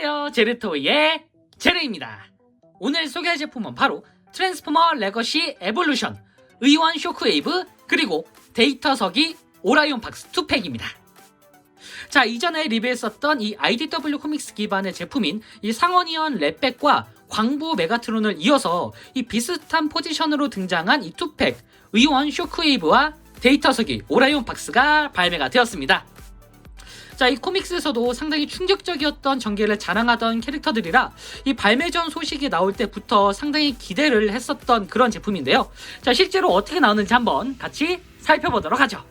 안녕하세요, 제르토이의 제르입니다. 오늘 소개할 제품은 바로 트랜스포머 레거시 에볼루션, 의원 쇼크웨이브, 그리고 데이터서기 오라이온 박스 2팩입니다. 자, 이전에 리뷰했었던 이 IDW 코믹스 기반의 제품인 이 상원이언 랩백과 광부 메가트론을 이어서 이 비슷한 포지션으로 등장한 이 2팩, 의원 쇼크웨이브와 데이터서기 오라이온 박스가 발매가 되었습니다. 자, 이 코믹스에서도 상당히 충격적이었던 전개를 자랑하던 캐릭터들이라 이 발매 전 소식이 나올 때부터 상당히 기대를 했었던 그런 제품인데요. 자, 실제로 어떻게 나오는지 한번 같이 살펴보도록 하죠.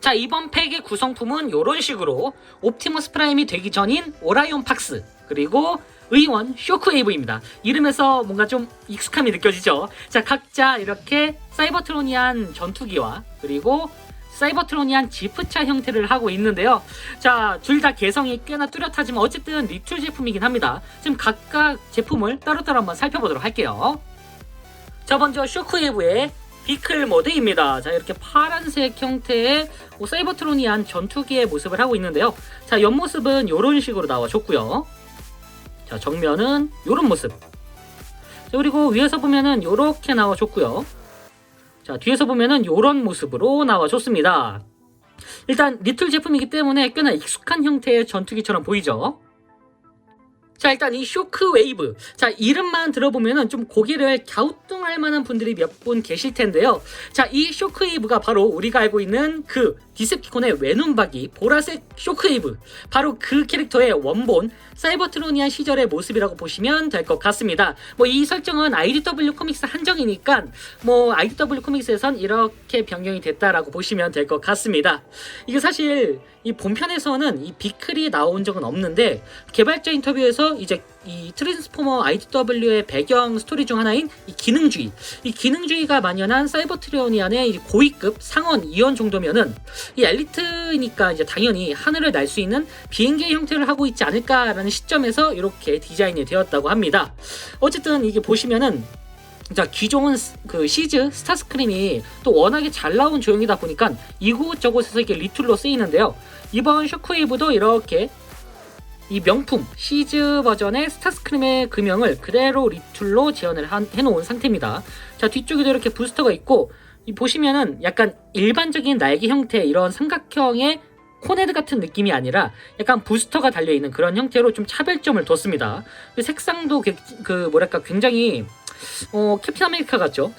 자, 이번 팩의 구성품은 이런 식으로 옵티머스 프라임이 되기 전인 오라이온 박스, 그리고 의원 쇼크웨이브입니다. 이름에서 뭔가 좀 익숙함이 느껴지죠. 자, 각자 이렇게 사이버트로니안 전투기와 그리고 사이버트로니안 지프차 형태를 하고 있는데요. 자, 둘 다 개성이 꽤나 뚜렷하지만 어쨌든 리툴 제품이긴 합니다. 지금 각각 제품을 따로따로 한번 살펴보도록 할게요. 자, 먼저 쇼크웨이브의 비클 모드입니다. 자, 이렇게 파란색 형태의 사이버트로니안 전투기의 모습을 하고 있는데요. 자, 옆모습은 이런 식으로 나와줬고요. 자, 정면은 이런 모습. 자, 그리고 위에서 보면은 이렇게 나와줬고요. 자, 뒤에서 보면은 이런 모습으로 나와줬습니다. 일단 리툴 제품이기 때문에 꽤나 익숙한 형태의 전투기처럼 보이죠. 자, 일단 이 쇼크웨이브, 자, 이름만 들어보면은 좀 고개를 갸우뚱할 만한 분들이 몇 분 계실 텐데요. 자, 이 쇼크웨이브가 바로 우리가 알고 있는 그 디셉티콘의 외눈박이 보라색 쇼크웨이브, 바로 그 캐릭터의 원본 사이버트로니안 시절의 모습이라고 보시면 될 것 같습니다. 뭐 이 설정은 IDW 코믹스 한정이니까 뭐 IDW 코믹스에선 이렇게 변경이 됐다라고 보시면 될 것 같습니다. 이게 사실 이 본편에서는 이 비클이 나온 적은 없는데 개발자 인터뷰에서 이제 이 트랜스포머 IDW의 배경 스토리 중 하나인 이 기능주의가 만연한 사이버트로니안의 이 고위급 상원 이원 정도면은 이 엘리트니까 이제 당연히 하늘을 날 수 있는 비행기의 형태를 하고 있지 않을까라는 시점에서 이렇게 디자인이 되었다고 합니다. 어쨌든 이게 보시면은 자, 기존 그 시즈 스타스크림이 또 워낙에 잘 나온 조형이다 보니까 이곳저곳에서 이렇게 리툴로 쓰이는데요. 이번 쇼크웨이브도 이렇게 이 명품 시즈 버전의 스타스크림의 금형을 그대로 리툴로 재현을 해놓은 상태입니다. 자, 뒤쪽에도 이렇게 부스터가 있고 보시면은 약간 일반적인 날개 형태의 이런 삼각형의 코네드 같은 느낌이 아니라 약간 부스터가 달려있는 그런 형태로 좀 차별점을 뒀습니다. 색상도 뭐랄까 굉장히 캡틴 아메리카 같죠?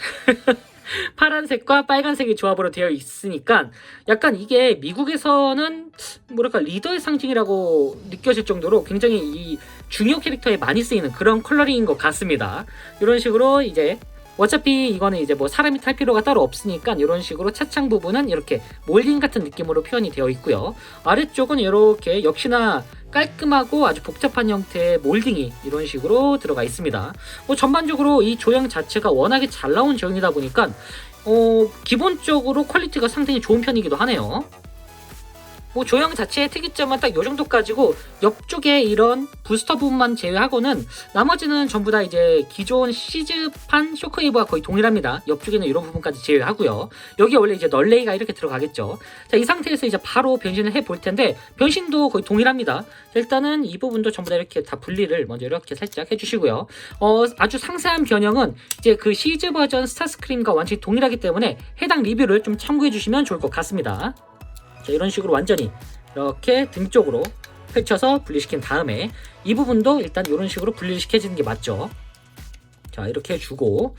파란색과 빨간색의 조합으로 되어 있으니까 약간 이게 미국에서는 뭐랄까 리더의 상징이라고 느껴질 정도로 굉장히 이 중요 캐릭터에 많이 쓰이는 그런 컬러링인 것 같습니다. 이런 식으로 이제 어차피 이거는 이제 뭐 사람이 탈 필요가 따로 없으니까 이런 식으로 차창 부분은 이렇게 몰딩 같은 느낌으로 표현이 되어 있고요. 아래쪽은 이렇게 역시나 깔끔하고 아주 복잡한 형태의 몰딩이 이런 식으로 들어가 있습니다. 뭐 전반적으로 이 조형 자체가 워낙에 잘 나온 조형이다 보니까 기본적으로 퀄리티가 상당히 좋은 편이기도 하네요. 뭐 조형 자체의 특이점은 딱 요 정도까지고 옆쪽에 이런 부스터 부분만 제외하고는 나머지는 전부 다 이제 기존 시즈판 쇼크웨이브와 거의 동일합니다. 옆쪽에는 이런 부분까지 제외하고요. 여기 원래 이제 널레이가 이렇게 들어가겠죠. 자, 이 상태에서 이제 바로 변신을 해 볼 텐데 변신도 거의 동일합니다. 자, 일단은 이 부분도 전부 다 이렇게 다 분리를 먼저 이렇게 살짝 해주시고요. 아주 상세한 변형은 이제 그 시즈 버전 스타스크림과 완전히 동일하기 때문에 해당 리뷰를 좀 참고해 주시면 좋을 것 같습니다. 자, 이런 식으로 완전히 이렇게 등 쪽으로 펼쳐서 분리시킨 다음에 이 부분도 일단 이런 식으로 분리를 시켜주는 게 맞죠. 자, 이렇게 해주고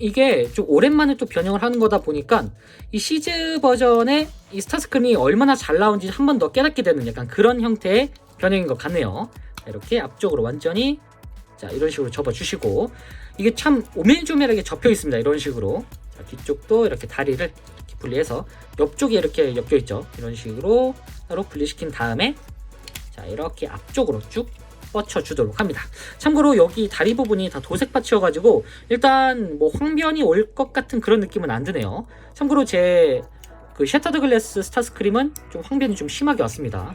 이게 좀 오랜만에 또 변형을 하는 거다 보니까 이 시즈 버전의 이 스타스크림이 얼마나 잘 나온지 한 번 더 깨닫게 되는 약간 그런 형태의 변형인 것 같네요. 자, 이렇게 앞쪽으로 완전히 자, 이런 식으로 접어주시고 이게 참 오밀조밀하게 접혀 있습니다. 이런 식으로. 자, 뒤쪽도 이렇게 다리를 분리해서 옆쪽에 이렇게 엮여 있죠. 이런 식으로 따로 분리시킨 다음에 자, 이렇게 앞쪽으로 쭉 뻗쳐 주도록 합니다. 참고로 여기 다리 부분이 다 도색 파츠여가지고 일단 뭐 황변이 올 것 같은 그런 느낌은 안 드네요. 참고로 제 그 셔터드 글래스 스타스크림은 좀 황변이 좀 심하게 왔습니다.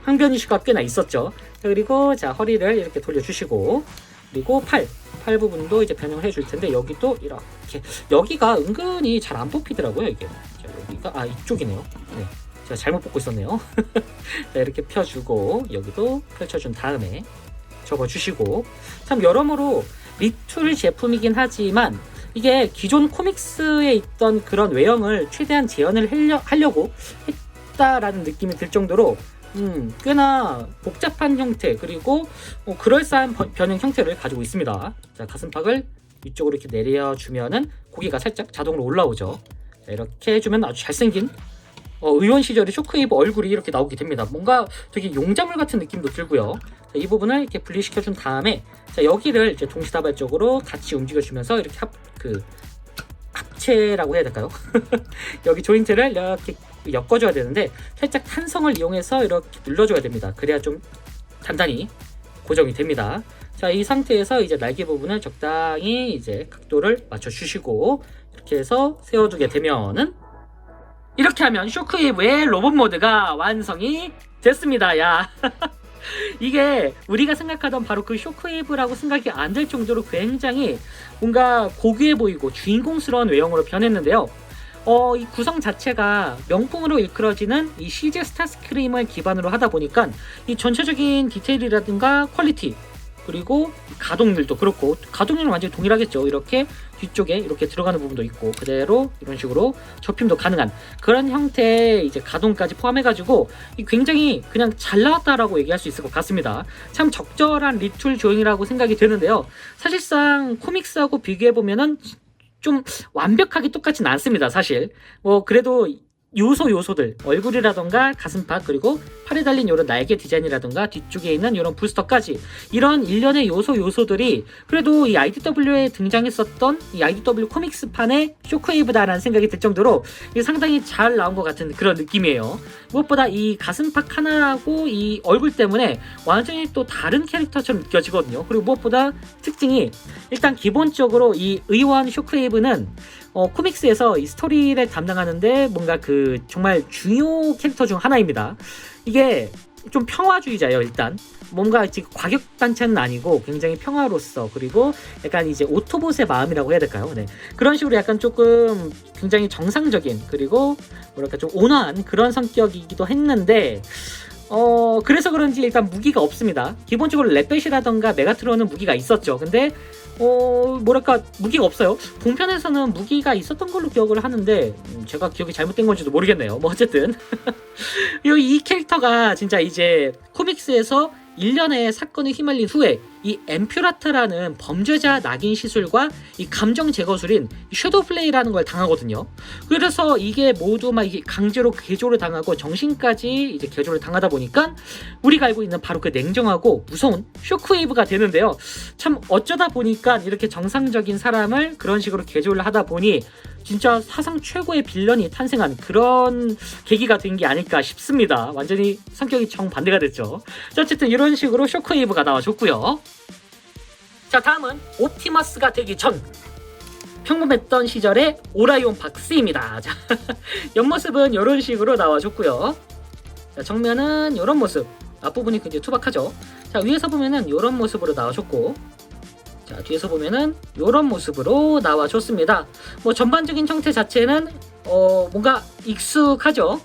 황변 이슈가 꽤나 있었죠. 자, 그리고 자, 허리를 이렇게 돌려주시고 그리고 팔 부분도 이제 변형을 해줄 텐데 여기도 이렇게 여기가 은근히 잘 안 뽑히더라고요. 이게 자, 여기가 이쪽이네요. 네. 제가 잘못 뽑고 있었네요. 자, 이렇게 펴주고 여기도 펼쳐준 다음에 접어주시고, 참 여러모로 리툴 제품이긴 하지만 이게 기존 코믹스에 있던 그런 외형을 최대한 재현을 하려고 했다라는 느낌이 들 정도로 꽤나 복잡한 형태, 그리고 그럴싸한 변형 형태를 가지고 있습니다. 자, 가슴팍을 위쪽으로 이렇게 내려주면은 고기가 살짝 자동으로 올라오죠. 자, 이렇게 해주면 아주 잘생긴 의원 시절의 쇼크웨이브 얼굴이 이렇게 나오게 됩니다. 뭔가 되게 용자물 같은 느낌도 들고요. 자, 이 부분을 이렇게 분리시켜준 다음에, 자, 여기를 이제 동시다발적으로 같이 움직여주면서 이렇게 합체라고 해야 될까요? 여기 조인트를 이렇게 엮어줘야 되는데 살짝 탄성을 이용해서 이렇게 눌러줘야 됩니다. 그래야 좀 단단히 고정이 됩니다. 자, 이 상태에서 이제 날개 부분을 적당히 이제 각도를 맞춰주시고 이렇게 해서 세워두게 되면은, 이렇게 하면 쇼크웨이브의 로봇 모드가 완성이 됐습니다. 야. 이게 우리가 생각하던 바로 그 쇼크웨이브라고 생각이 안 될 정도로 굉장히 뭔가 고귀해 보이고 주인공스러운 외형으로 변했는데요. 이 구성 자체가 명품으로 일컬어지는 이 CJ 스타스크림을 기반으로 하다 보니까 이 전체적인 디테일이라든가 퀄리티, 그리고 가동률도 그렇고, 가동률은 완전히 동일하겠죠. 이렇게 뒤쪽에 이렇게 들어가는 부분도 있고 그대로 이런 식으로 접힘도 가능한 그런 형태의 이제 가동까지 포함해가지고 굉장히 그냥 잘 나왔다라고 얘기할 수 있을 것 같습니다. 참 적절한 리툴 조형이라고 생각이 드는데요. 사실상 코믹스하고 비교해보면은 좀 완벽하게 똑같진 않습니다. 사실 그래도 요소들, 얼굴이라던가 가슴팍, 그리고 팔에 달린 이런 날개 디자인이라던가 뒤쪽에 있는 이런 부스터까지, 이런 일련의 요소들이 그래도 이 IDW에 등장했었던 이 IDW 코믹스판의 쇼크웨이브다라는 생각이 들 정도로 상당히 잘 나온 것 같은 그런 느낌이에요. 무엇보다 이 가슴팍 하나하고 이 얼굴 때문에 완전히 또 다른 캐릭터처럼 느껴지거든요. 그리고 무엇보다 특징이, 일단 기본적으로 이 의원 쇼크웨이브는 코믹스에서 이 스토리를 담당하는데 뭔가 그 정말 중요 캐릭터 중 하나입니다. 이게 좀 평화주의자예요. 일단 뭔가 지금 과격단체는 아니고 굉장히 평화로서, 그리고 약간 이제 오토봇의 마음이라고 해야 될까요? 네. 그런 식으로 약간 조금 굉장히 정상적인, 그리고 뭐랄까 좀 온화한 그런 성격이기도 했는데, 그래서 그런지 일단 무기가 없습니다. 기본적으로 렛벳이라던가 메가트론은 무기가 있었죠. 근데 뭐랄까 무기가 없어요. 본편에서는 무기가 있었던 걸로 기억을 하는데 제가 기억이 잘못된 건지도 모르겠네요. 뭐 어쨌든 이 캐릭터가 진짜 이제 코믹스에서 일련의 사건에 휘말린 후에 이 엠퓨라트라는 범죄자 낙인 시술과 이 감정 제거술인 섀도우 플레이라는 걸 당하거든요. 그래서 이게 모두 막 이게 강제로 개조를 당하고 정신까지 이제 개조를 당하다 보니까 우리가 알고 있는 바로 그 냉정하고 무서운 쇼크웨이브가 되는데요. 참 어쩌다 보니까 이렇게 정상적인 사람을 그런 식으로 개조를 하다 보니 진짜 사상 최고의 빌런이 탄생한 그런 계기가 된 게 아닐까 싶습니다. 완전히 성격이 정반대가 됐죠. 자, 어쨌든 이런 식으로 쇼크웨이브가 나와줬고요. 자, 다음은 옵티머스가 되기 전 평범했던 시절의 오라이온 박스입니다. 자, 옆모습은 이런 식으로 나와줬고요. 자, 정면은 이런 모습, 앞부분이 굉장히 투박하죠. 자, 위에서 보면은 이런 모습으로 나와줬고, 자, 뒤에서 보면은 이런 모습으로 나와줬습니다. 뭐 전반적인 형태 자체는 뭔가 익숙하죠.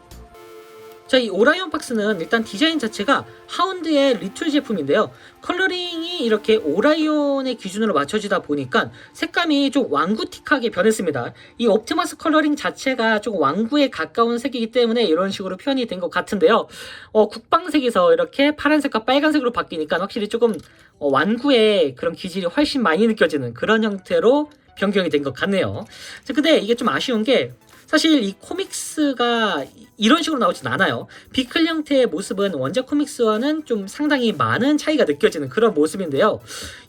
자, 이 오라이온 박스는 일단 디자인 자체가 하운드의 리툴 제품인데요. 컬러링이 이렇게 오라이온의 기준으로 맞춰지다 보니까 색감이 좀 왕구틱하게 변했습니다. 이 옵티머스 컬러링 자체가 좀 왕구에 가까운 색이기 때문에 이런 식으로 표현이 된 것 같은데요. 국방색에서 이렇게 파란색과 빨간색으로 바뀌니까 확실히 조금 완구의 그런 기질이 훨씬 많이 느껴지는 그런 형태로 변경이 된 것 같네요. 자, 근데 이게 좀 아쉬운 게, 사실 이 코믹스가 이런 식으로 나오진 않아요. 비클 형태의 모습은 원작 코믹스와는 좀 상당히 많은 차이가 느껴지는 그런 모습인데요.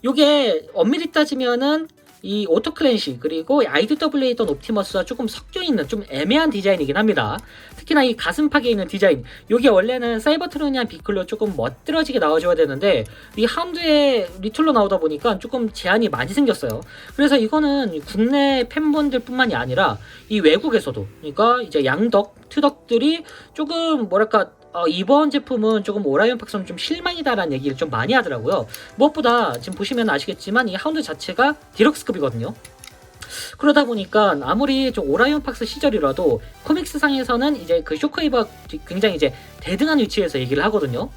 이게 엄밀히 따지면은 이 오토클랜시 그리고 IDW에 있던 옵티머스와 조금 섞여있는 좀 애매한 디자인이긴 합니다. 특히나 이 가슴팍에 있는 디자인, 이게 원래는 사이버트론이한 비클로 조금 멋들어지게 나와줘야 되는데 이 하운드의 리툴로 나오다 보니까 조금 제한이 많이 생겼어요. 그래서 이거는 국내 팬분들 뿐만이 아니라 이 외국에서도, 그러니까 이제 양덕, 트덕들이 조금 뭐랄까 이번 제품은 조금 오라이온 박스는 좀 실망이다라는 얘기를 좀 많이 하더라고요. 무엇보다 지금 보시면 아시겠지만 이 하운드 자체가 디럭스급이거든요. 그러다 보니까 아무리 좀 오라이온 팍스 시절이라도 코믹스상에서는 이제 그 쇼크웨이브가 굉장히 이제 대등한 위치에서 얘기를 하거든요.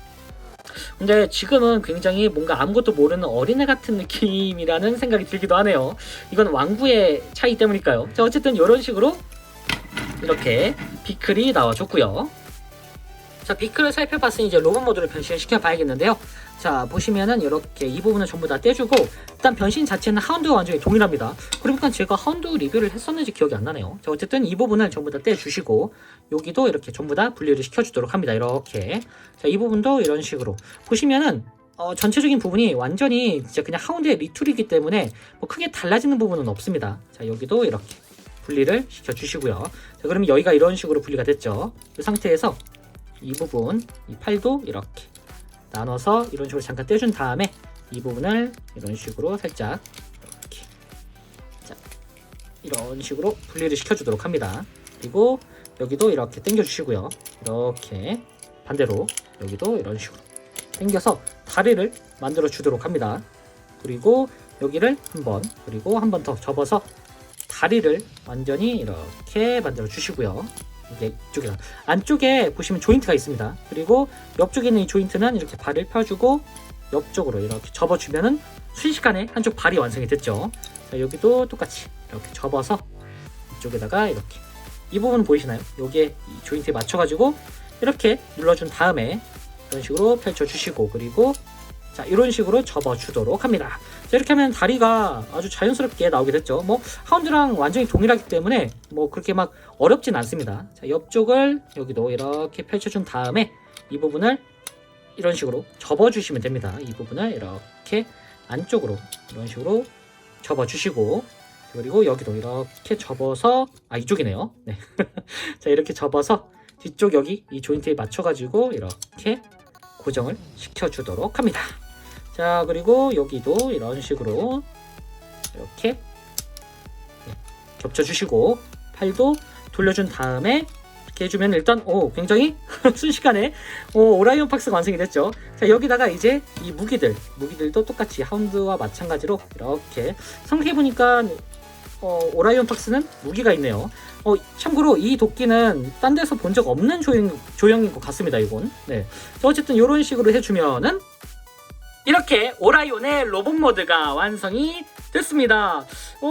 근데 지금은 굉장히 뭔가 아무것도 모르는 어린애 같은 느낌이라는 생각이 들기도 하네요. 이건 왕구의 차이 때문일까요? 자, 어쨌든 이런 식으로 이렇게 비클이 나와줬고요. 자, 비클을 살펴봤으니 이제 로봇 모드로 변신을 시켜봐야겠는데요. 자, 보시면은 이렇게 이 부분은 전부 다 떼주고, 일단 변신 자체는 하운드와 완전히 동일합니다. 그러니까 제가 하운드 리뷰를 했었는지 기억이 안 나네요. 자, 어쨌든 이 부분을 전부 다 떼주시고, 여기도 이렇게 전부 다 분리를 시켜주도록 합니다. 이렇게. 자, 이 부분도 이런 식으로. 보시면은, 전체적인 부분이 완전히 진짜 그냥 하운드의 리툴이기 때문에 뭐 크게 달라지는 부분은 없습니다. 자, 여기도 이렇게 분리를 시켜주시고요. 자, 그러면 여기가 이런 식으로 분리가 됐죠. 이 상태에서 이 부분, 이 팔도 이렇게 나눠서 이런 식으로 잠깐 떼준 다음에 이 부분을 이런 식으로 살짝 이렇게, 자, 이런 식으로 분리를 시켜주도록 합니다. 그리고 여기도 이렇게 당겨주시고요. 이렇게 반대로 여기도 이런 식으로 당겨서 다리를 만들어 주도록 합니다. 그리고 여기를 한번, 그리고 한 번 더 접어서 다리를 완전히 이렇게 만들어 주시고요. 이게 이쪽이다. 안쪽에 보시면 조인트가 있습니다. 그리고 옆쪽에 있는 이 조인트는 이렇게 발을 펴주고 옆쪽으로 이렇게 접어주면은 순식간에 한쪽 발이 완성이 됐죠. 자, 여기도 똑같이 이렇게 접어서 이쪽에다가 이렇게, 이 부분 보이시나요? 여기에 이 조인트에 맞춰가지고 이렇게 눌러준 다음에 이런 식으로 펼쳐주시고, 그리고 자, 이런 식으로 접어주도록 합니다. 자, 이렇게 하면 다리가 아주 자연스럽게 나오게 됐죠. 뭐 하운드랑 완전히 동일하기 때문에 뭐 그렇게 막 어렵진 않습니다. 자, 옆쪽을 여기도 이렇게 펼쳐준 다음에 이 부분을 이런 식으로 접어주시면 됩니다. 이 부분을 이렇게 안쪽으로 이런 식으로 접어주시고, 그리고 여기도 이렇게 접어서, 이쪽이네요. 네. 자, 이렇게 접어서 뒤쪽 여기 이 조인트에 맞춰가지고 이렇게 고정을 시켜주도록 합니다. 자, 그리고 여기도 이런 식으로 이렇게 겹쳐주시고, 팔도 돌려준 다음에 이렇게 해주면 일단 굉장히 순식간에 오라이온 팍스가 완성이 됐죠. 자, 여기다가 이제 이 무기들도 똑같이 하운드와 마찬가지로 이렇게 생각해보니까 오라이온 팍스는 무기가 있네요. 참고로 이 도끼는 딴 데서 본 적 없는 조형인 것 같습니다, 이건. 네. 자, 어쨌든 이런 식으로 해주면은 이렇게 오라이온의 로봇 모드가 완성이 됐습니다.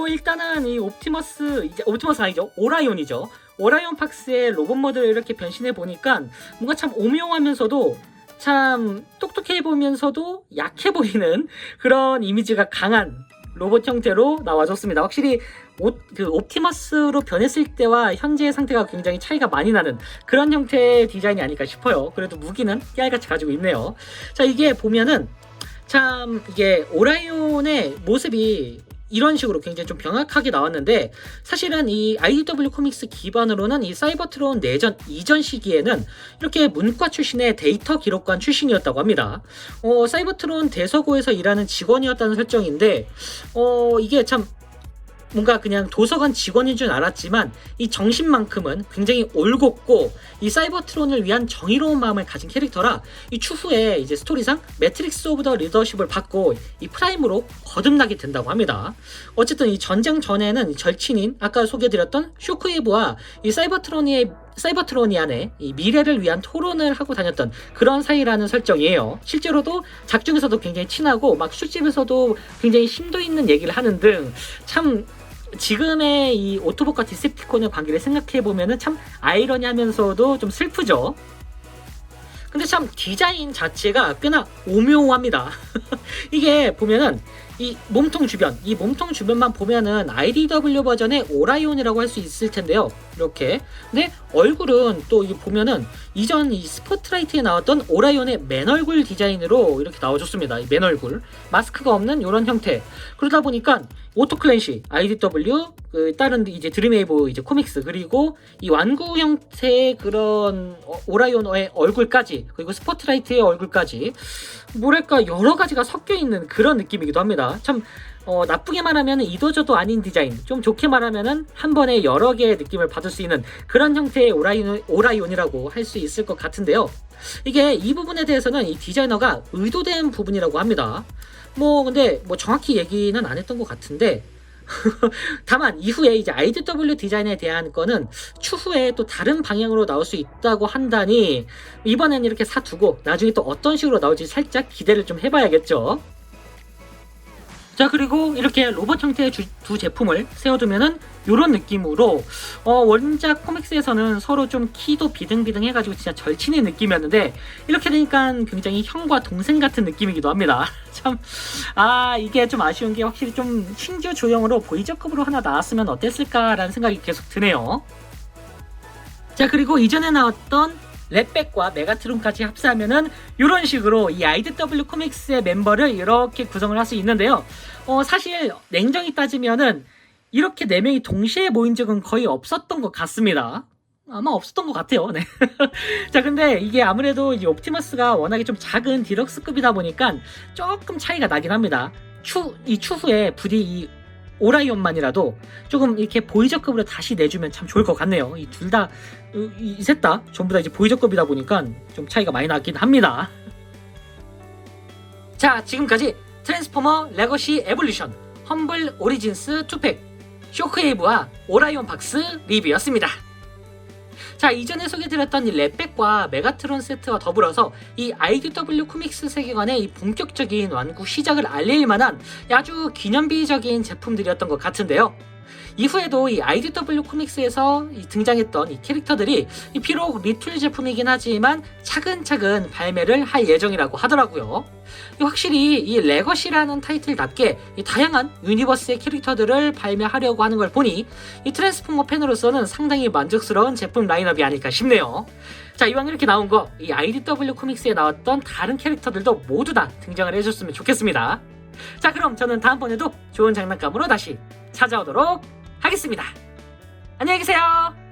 일단은 이 옵티머스가 아니죠. 오라이온이죠. 오라이온 팍스의 로봇 모드를 이렇게 변신해 보니까 뭔가 참 오묘하면서도 참 똑똑해 보면서도 약해 보이는 그런 이미지가 강한 로봇 형태로 나와줬습니다. 확실히 옵티머스로 변했을 때와 현재의 상태가 굉장히 차이가 많이 나는 그런 형태의 디자인이 아닐까 싶어요. 그래도 무기는 깨알같이 가지고 있네요. 자, 이게 보면은 참 이게 오라이온의 모습이 이런 식으로 굉장히 좀 병약하게 나왔는데, 사실은 이 IDW 코믹스 기반으로는 이 사이버트론 내전 이전 시기에는 이렇게 문과 출신의 데이터 기록관 출신이었다고 합니다. 사이버트론 대서고에서 일하는 직원이었다는 설정인데, 이게 참 뭔가 그냥 도서관 직원인 줄 알았지만 이 정신만큼은 굉장히 올곧고 이 사이버트론을 위한 정의로운 마음을 가진 캐릭터라 이 추후에 이제 스토리상 매트릭스 오브 더 리더십을 받고 이 프라임으로 거듭나게 된다고 합니다. 어쨌든 이 전쟁 전에는 절친인 아까 소개해드렸던 쇼크웨이브와 이 사이버트로니안의 이 미래를 위한 토론을 하고 다녔던 그런 사이라는 설정이에요. 실제로도 작중에서도 굉장히 친하고 막 술집에서도 굉장히 심도 있는 얘기를 하는 등 참 지금의 이 오토봇과 디셉티콘의 관계를 생각해보면은 참 아이러니하면서도 좀 슬프죠. 근데 참 디자인 자체가 꽤나 오묘합니다. 이게 보면은 이 몸통 주변만 보면은 IDW 버전의 오라이온이라고 할 수 있을 텐데요. 이렇게. 근데 얼굴은 또 이 보면은 이전 이 스포트라이트에 나왔던 오라이온의 맨 얼굴 디자인으로 이렇게 나와줬습니다. 이 맨 얼굴. 마스크가 없는 이런 형태. 그러다 보니까 오토클랜시, IDW, 다른 이제 드림웨이브 이제 코믹스, 그리고 이 완구 형태의 그런 오라이온의 얼굴까지, 그리고 스포트라이트의 얼굴까지, 뭐랄까 여러 가지가 섞여 있는 그런 느낌이기도 합니다. 참 나쁘게 말하면 이도저도 아닌 디자인, 좀 좋게 말하면 한 번에 여러 개의 느낌을 받을 수 있는 그런 형태의 오라이온이라고 할 수 있을 것 같은데요. 이게 이 부분에 대해서는 이 디자이너가 의도된 부분이라고 합니다. 근데 정확히 얘기는 안 했던 것 같은데, 다만 이후에 이제 IDW 디자인에 대한 거는 추후에 또 다른 방향으로 나올 수 있다고 한다니 이번엔 이렇게 사두고 나중에 또 어떤 식으로 나올지 살짝 기대를 좀 해봐야겠죠. 자, 그리고 이렇게 로봇 형태의 두 제품을 세워두면은 이런 느낌으로 원작 코믹스에서는 서로 좀 키도 비등비등 해가지고 진짜 절친의 느낌이었는데 이렇게 되니까 굉장히 형과 동생 같은 느낌이기도 합니다. 참 이게 좀 아쉬운 게 확실히 좀 신규 조형으로 보이저급으로 하나 나왔으면 어땠을까라는 생각이 계속 드네요. 자, 그리고 이전에 나왔던 랩백과 메가트론까지 합사하면은 이런 식으로 이 IDW 코믹스의 멤버를 이렇게 구성을 할 수 있는데요. 사실 냉정히 따지면은 이렇게 4명이 동시에 모인 적은 거의 없었던 것 같습니다. 아마 없었던 것 같아요. 네. 자, 근데 이게 아무래도 이 옵티머스가 워낙에 좀 작은 디럭스급이다 보니까 조금 차이가 나긴 합니다. 추후에 부디 이 오라이온만이라도 조금 이렇게 보이저급으로 다시 내주면 참 좋을 것 같네요. 이 둘 다, 이 셋 다 전부 다 이제 보이저급이다 보니까 좀 차이가 많이 나긴 합니다. 자, 지금까지 트랜스포머 레거시 에볼루션 험블 오리진스 2팩 쇼크웨이브와 오라이온 박스 리뷰였습니다. 자, 이전에 소개드렸던 이 랩백과 메가트론 세트와 더불어서 이 IDW 코믹스 세계관의 이 본격적인 완구 시작을 알릴 만한 아주 기념비적인 제품들이었던 것 같은데요. 이후에도 이 IDW 코믹스에서 등장했던 이 캐릭터들이 비록 리툴 제품이긴 하지만 차근차근 발매를 할 예정이라고 하더라고요. 확실히 이 레거시라는 타이틀답게 이 다양한 유니버스의 캐릭터들을 발매하려고 하는 걸 보니 이 트랜스포머 팬으로서는 상당히 만족스러운 제품 라인업이 아닐까 싶네요. 자, 이왕 이렇게 나온 거 이 IDW 코믹스에 나왔던 다른 캐릭터들도 모두 다 등장을 해줬으면 좋겠습니다. 자, 그럼 저는 다음번에도 좋은 장난감으로 다시 찾아오도록 하겠습니다. 안녕히 계세요.